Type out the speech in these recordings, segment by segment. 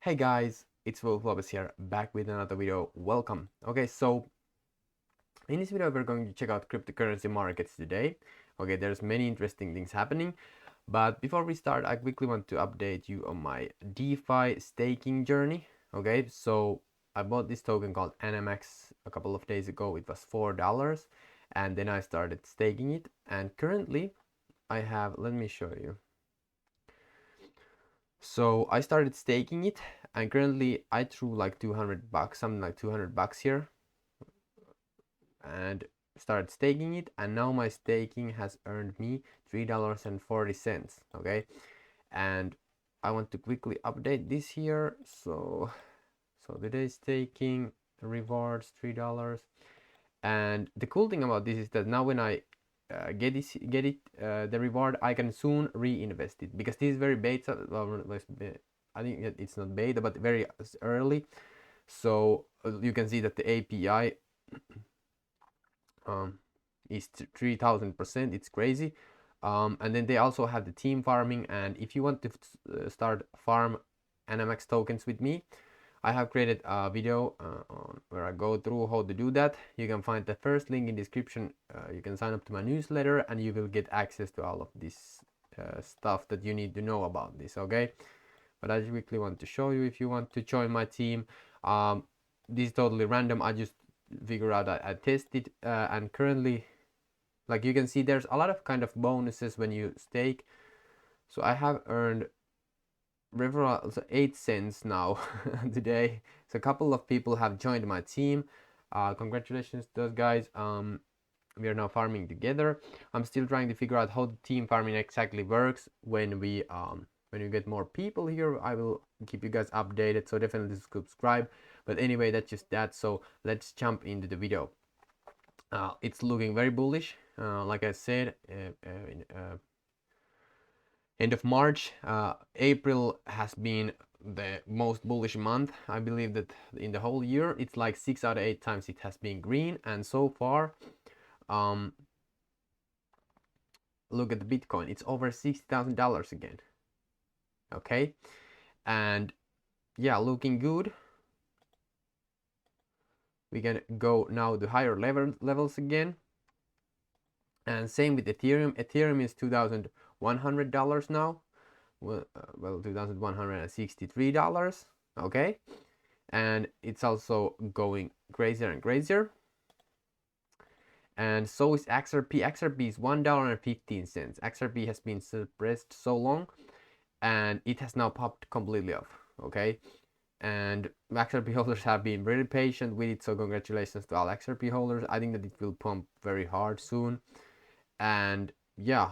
Hey guys, it's volatile here, back with another video. Welcome. Okay, so in this video we're going to check out cryptocurrency markets today. Okay, there's many interesting things happening, but before we start, I quickly want to update you on my DeFi staking journey. Okay, so I bought this token called NMX a couple of days ago. It was $4, and then I started staking it, and currently I have, let me show you. So I started staking it, and currently I threw like 200 bucks, something like 200 bucks here, and started staking it, and now my staking has earned me $3.40. Okay, and I want to quickly update this here. So today's staking rewards $3, and the cool thing about this is that now when I get the reward, I can soon reinvest it, because this is very beta. Well, I think it's not beta, but very early. So you can see that the API is 3000%. It's crazy. And then they also have the team farming, and if you want to start farm NMX tokens with me, I have created a video where I go through how to do that. You can find the first link in description. You can sign up to my newsletter, and you will get access to all of this stuff that you need to know about this. Okay, but I quickly want to show you, if you want to join my team. This is totally random. I just figure out I tested, and currently, like you can see, there's a lot of kind of bonuses when you stake. So I have earned 8 cents now today. So a couple of people have joined my team. Congratulations to those guys. We are now farming together. I'm still trying to figure out how the team farming exactly works. When we get more people here, I will keep you guys updated, so definitely subscribe. But anyway, that's just that. So let's jump into the video. It's looking very bullish. Like I said, end of March, April has been the most bullish month. I believe that in the whole year, it's like 6 out of 8 times it has been green. And so far, look at the Bitcoin. It's over $60,000 again. Okay, and yeah, looking good. We can go now to higher levels again. And same with Ethereum. Ethereum is $2,100 now. Well, $2,163. Okay, and it's also going crazier and crazier. And so is XRP. XRP is $1.15. XRP has been suppressed so long, and it has now popped completely off. Okay, and XRP holders have been really patient with it, so congratulations to all XRP holders. I think that it will pump very hard soon. And yeah,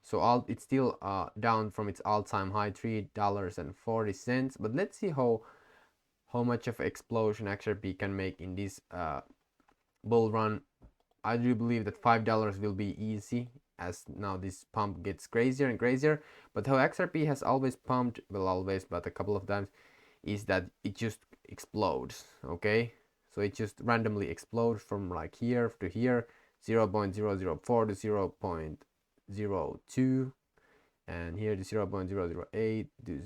so it's still down from its all-time high, $3.40. But let's see how much of an explosion XRP can make in this bull run. I do believe that $5 will be easy, as now this pump gets crazier and crazier. But how XRP has always pumped, well, always, but a couple of times, is that it just explodes. Okay, so it just randomly explodes from like here to here, 0.004 to 0.02, and here to 0.008 to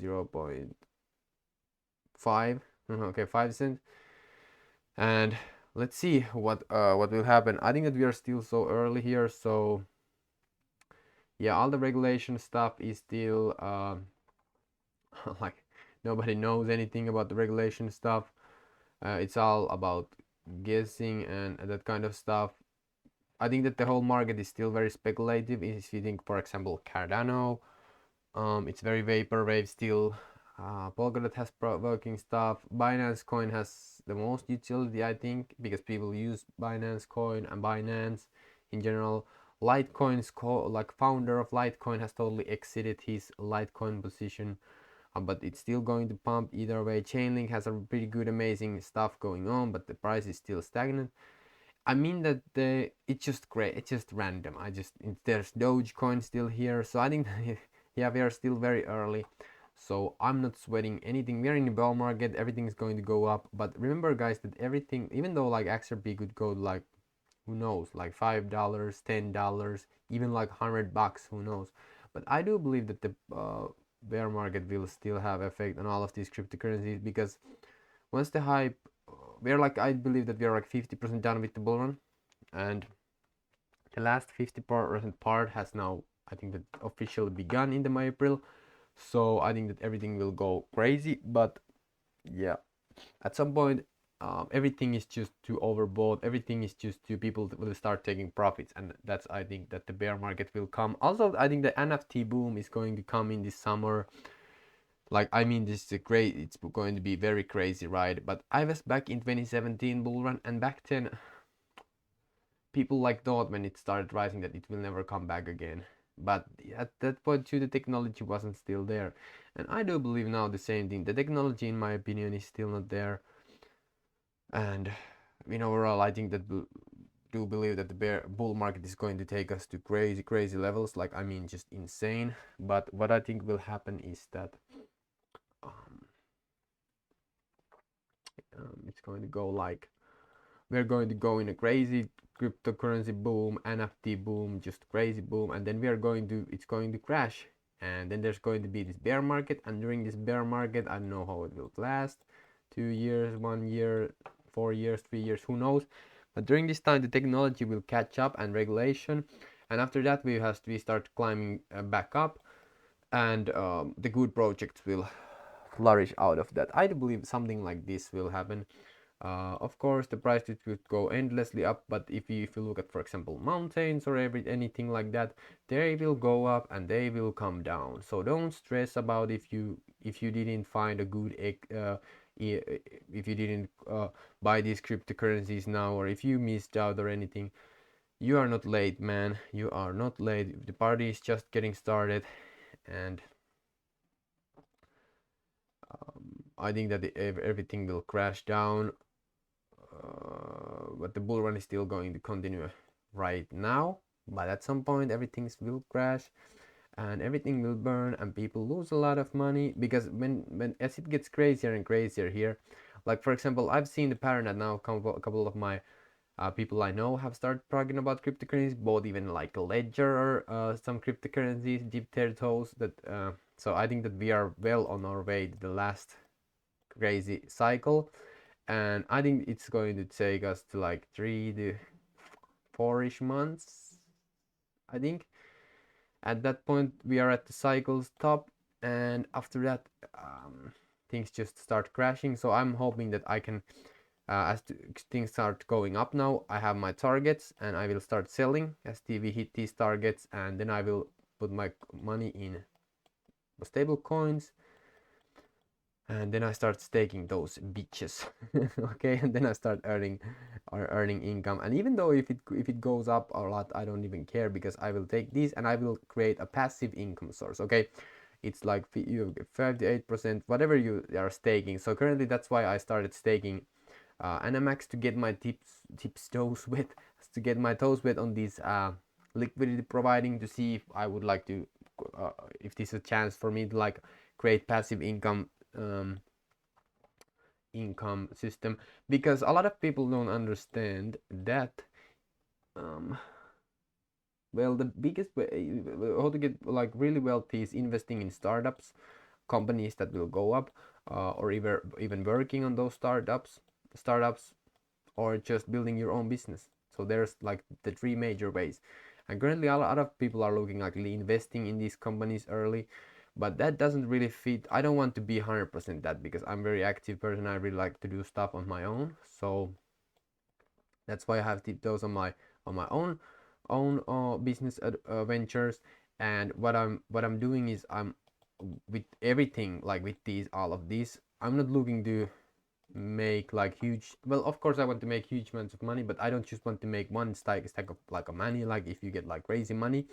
0.5. Okay, 5 cents. And let's see what will happen. I think that we are still so early here, so yeah, all the regulation stuff is still like nobody knows anything about the regulation stuff. It's all about guessing and that kind of stuff. I think that the whole market is still very speculative. If you think, for example, Cardano, it's very vaporwave still. Polkadot has working stuff. Binance Coin has the most utility, I think, because people use Binance Coin and Binance in general. Litecoin's like founder of Litecoin has totally exited his Litecoin position, but it's still going to pump either way. Chainlink has a pretty good, amazing stuff going on, but the price is still stagnant. I mean that it's just great. It's just random. There's Dogecoin still here, so I think yeah, we are still very early. So I'm not sweating anything. We are in the bear market. Everything is going to go up. But remember, guys, that everything, even though like XRP could go like, who knows, like $5, $10, even like $100, who knows. But I do believe that the bear market will still have effect on all of these cryptocurrencies, because once the hype, we're like, I believe that we are like 50% done with the bull run, and the last 50% part has now, I think, that officially begun in the April. So I think that everything will go crazy, but yeah, at some point, everything is just too overbought. Everything is just too, people will start taking profits, and that's, I think, that the bear market will come. Also, I think the NFT boom is going to come in this summer. Like, I mean, this is a great, it's going to be very crazy ride. But I was back in 2017 bull run, and back then people like thought when it started rising that it will never come back again. But at that point too, the technology wasn't still there, and I do believe now the same thing. The technology, in my opinion, is still not there, and in overall, I think that do believe that the bull market is going to take us to crazy levels. Like, I mean, just insane. But what I think will happen is that um, it's going to go like, we're going to go in a crazy cryptocurrency boom, NFT boom, just crazy boom, and then it's going to crash, and then there's going to be this bear market, and during this bear market, I don't know how it will last, 2 years, 1 year, 4 years, 3 years, who knows, but during this time the technology will catch up, and regulation, and after that we start climbing back up, and the good projects will flourish out of that. I do believe something like this will happen. Of course, the prices would go endlessly up, but if you look at, for example, mountains or anything like that, they will go up and they will come down. So don't stress about if you didn't find a good if you didn't buy these cryptocurrencies now, or if you missed out or anything. You are not late, man. You are not late. The party is just getting started, and I think that everything will crash down. But the bull run is still going to continue right now, but at some point everything will crash and everything will burn and people lose a lot of money, because when as it gets crazier and crazier here, like for example, I've seen the pattern that now a couple of my people I know have started talking about cryptocurrencies, both even like Ledger or some cryptocurrencies dip their toes, that so I think that we are well on our way to the last crazy cycle, and I think it's going to take us to like 3 to 4-ish months. I think at that point we are at the cycle's top, and after that things just start crashing. So I'm hoping that I can, as things start going up now, I have my targets and I will start selling as we hit these targets, and then I will put my money in stable coins, and then I start staking those bitches. Okay, and then I start earning income, and even though if it goes up a lot, I don't even care, because I will take these and I will create a passive income source. Okay, it's like you 5 to 8%, whatever you are staking. So currently that's why I started staking Anamax, to get my toes wet, to get my toes wet on these liquidity providing, to see if I would like to if this is a chance for me to like create passive income income system, because a lot of people don't understand that well, the biggest way how to get like really wealthy is investing in startups, companies that will go up, or even working on those startups, or just building your own business. So there's like the three major ways, and currently a lot of people are looking like investing in these companies early, but that doesn't really fit. I don't want to be 100% that, because I'm a very active person. I really like to do stuff on my own, so that's why I have those on my own business ventures. And what I'm doing is, I'm with everything, like with all of these, I'm not looking to make like huge, well, of course I want to make huge amounts of money, but I don't just want to make one stack of like a money, like if you get like crazy money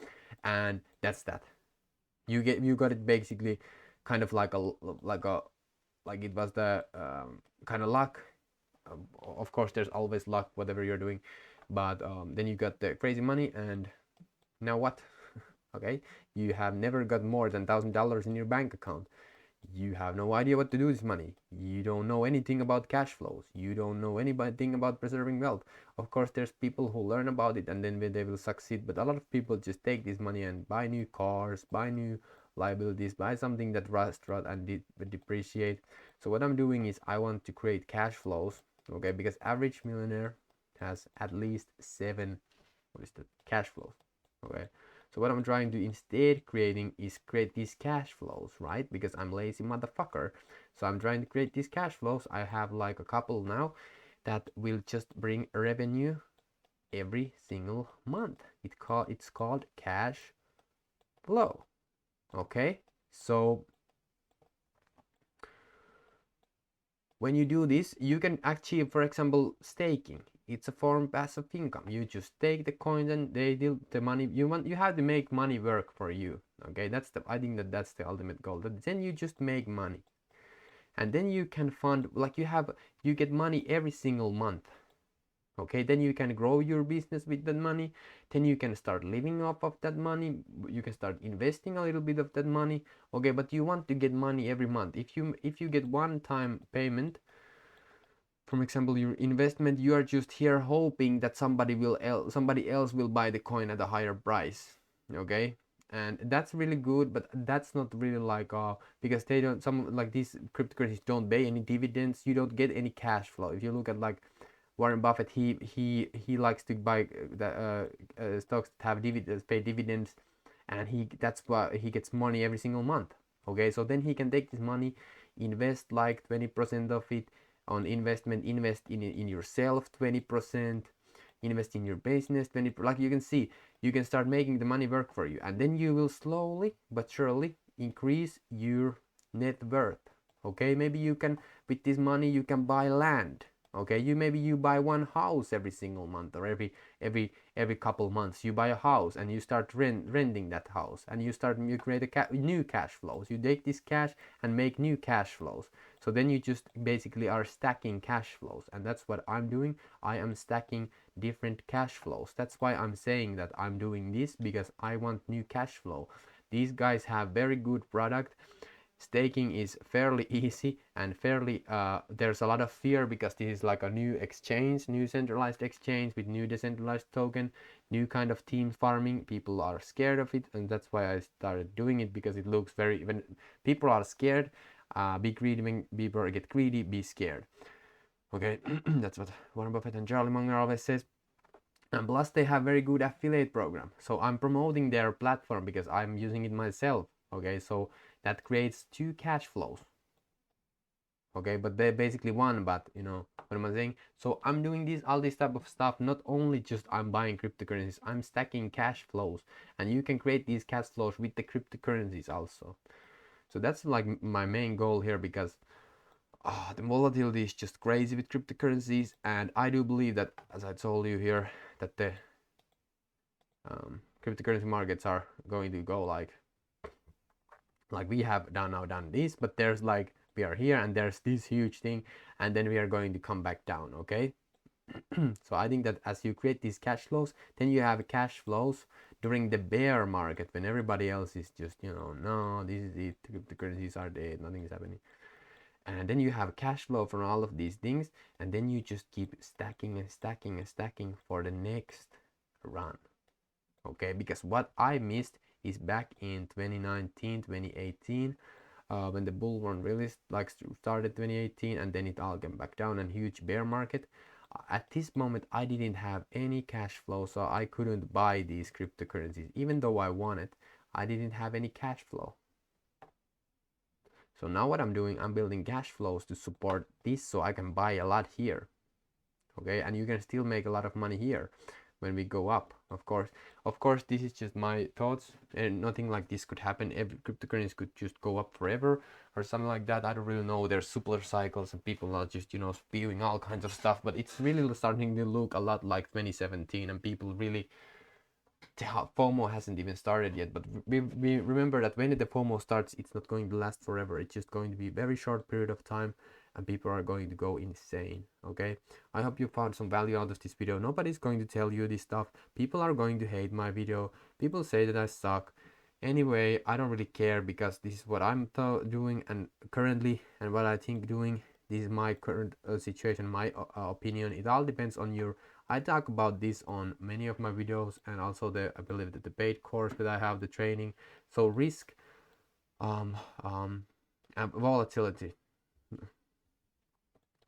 and that's that. You got it basically kind of like like it was the kind of luck. Of course there's always luck whatever you're doing, but then you got the crazy money, and now what? Okay, you have never got more than $1,000 in your bank account. You have no idea what to do with this money. You don't know anything about cash flows. You don't know anything about preserving wealth. Of course, there's people who learn about it and then they will succeed, but a lot of people just take this money and buy new cars, buy new liabilities, buy something that rust and depreciate. So what I'm doing is I want to create cash flows, okay, because average millionaire has at least 7, what is that, cash flows, okay. So what I'm trying to instead creating is create these cash flows, right? Because I'm lazy motherfucker. So I'm trying to create these cash flows. I have like a couple now that will just bring revenue every single month. It's called cash flow. Okay, so when you do this, you can achieve, for example, staking. It's a form of passive income. You just take the coins and they deal the money you want. You have to make money work for you. Okay, I think that's the ultimate goal. Then you just make money, and then you can fund, like you get money every single month. Okay, then you can grow your business with that money. Then you can start living off of that money. You can start investing a little bit of that money. Okay, but you want to get money every month. If you get one time payment, for example, your investment, you are just here hoping that somebody else will buy the coin at a higher price. Okay, and that's really good, but that's not really like because they don't, some like these cryptocurrencies don't pay any dividends. You don't get any cash flow. If you look at like Warren Buffett, he likes to buy the stocks that have dividends, pay dividends, and that's why he gets money every single month. Okay, so then he can take this money, invest like 20% of it on investment, invest in yourself 20%, invest in your business 20%. Like you can see, you can start making the money work for you, and then you will slowly but surely increase your net worth. Okay, maybe you can, with this money you can buy land. Okay, maybe you buy one house every single month, or every couple months you buy a house and you start renting that house, and you create new cash flows. You take this cash and make new cash flows. So then you just basically are stacking cash flows, and that's what I'm doing. I am stacking different cash flows. That's why I'm saying that I'm doing this, because I want new cash flow. These guys have very good product. Staking is fairly easy and fairly there's a lot of fear, because this is like a new exchange, new centralized exchange with new decentralized token, new kind of team farming. People are scared of it, and that's why I started doing it, because it looks very, when people are scared, be greedy. When people get greedy, be scared. Okay, that's what Warren Buffett and Charlie Munger always says. And plus they have very good affiliate program, so I'm promoting their platform because I'm using it myself. Okay, so that creates 2 cash flows. Okay, but they're basically one, but you know what am I saying? So I'm doing all this type of stuff, not only just I'm buying cryptocurrencies, I'm stacking cash flows, and you can create these cash flows with the cryptocurrencies also. So that's like my main goal here, because the volatility is just crazy with cryptocurrencies, and I do believe that, as I told you here, that the cryptocurrency markets are going to go like we have done this, but there's like, we are here and there's this huge thing, and then we are going to come back down. Okay. So I think that as you create these cash flows, then you have cash flows during the bear market, when everybody else is just, no, this is it, cryptocurrencies are dead, nothing is happening. And then you have cash flow from all of these things, and then you just keep stacking and stacking and stacking for the next run. Okay, because what I missed is back in 2019, 2018, when the bull run really started 2018, and then it all came back down, and huge bear market. At this moment I didn't have any cash flow, so I couldn't buy these cryptocurrencies. Even though I wanted, I didn't have any cash flow. So now what I'm doing, I'm building cash flows to support this, so I can buy a lot here. Okay, and you can still make a lot of money here when we go up. Of course this is just my thoughts, and nothing like this could happen. Every cryptocurrency could just go up forever or something like that. I don't really know. There's super cycles and people are just spewing all kinds of stuff, but it's really starting to look a lot like 2017, and people really, FOMO hasn't even started yet. But we remember that when the FOMO starts, it's not going to last forever. It's just going to be a very short period of time, and people are going to go insane. Okay, I hope you found some value out of this video. Nobody's going to tell you this stuff. People are going to hate my video. People say that I suck. Anyway, I don't really care, because this is what I'm doing and currently, and what I think doing. This is my current situation, my opinion. It all depends on your. I talk about this on many of my videos, and also I believe the debate course that I have, the training. So risk um, um, volatility.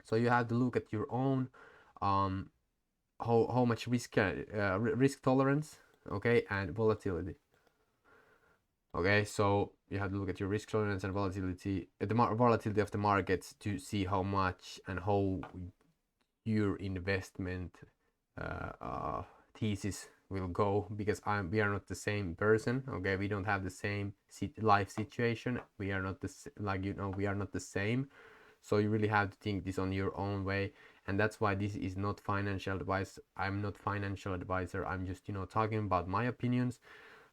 So you have to look at your own um, how much risk tolerance, okay, and volatility. Okay, so you have to look at your risk tolerance and volatility, the volatility of the markets to see how much and how your investment thesis will go, because we are not the same person. Okay, we don't have the same life situation. We are not we are not the same. So you really have to think this on your own way, and that's why this is not financial advice. I'm not financial advisor. I'm just talking about my opinions,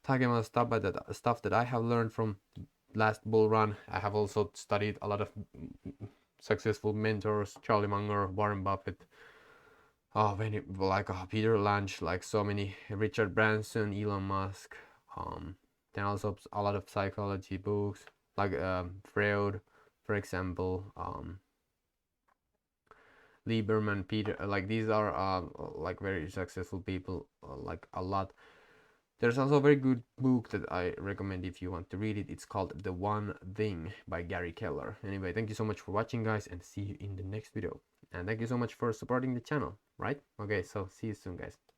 talking about stuff that I have learned from last bull run. I have also studied a lot of successful mentors: Charlie Munger, Warren Buffett, Peter Lynch, like so many, Richard Branson, Elon Musk. Then also a lot of psychology books, like Freud, for example. Lieberman, Peter, like these are like very successful people, like a lot. There's also a very good book that I recommend if you want to read it. It's called The One Thing by Gary Keller. Anyway, thank you so much for watching, guys, and see you in the next video. And thank you so much for supporting the channel, right? Okay, so see you soon, guys.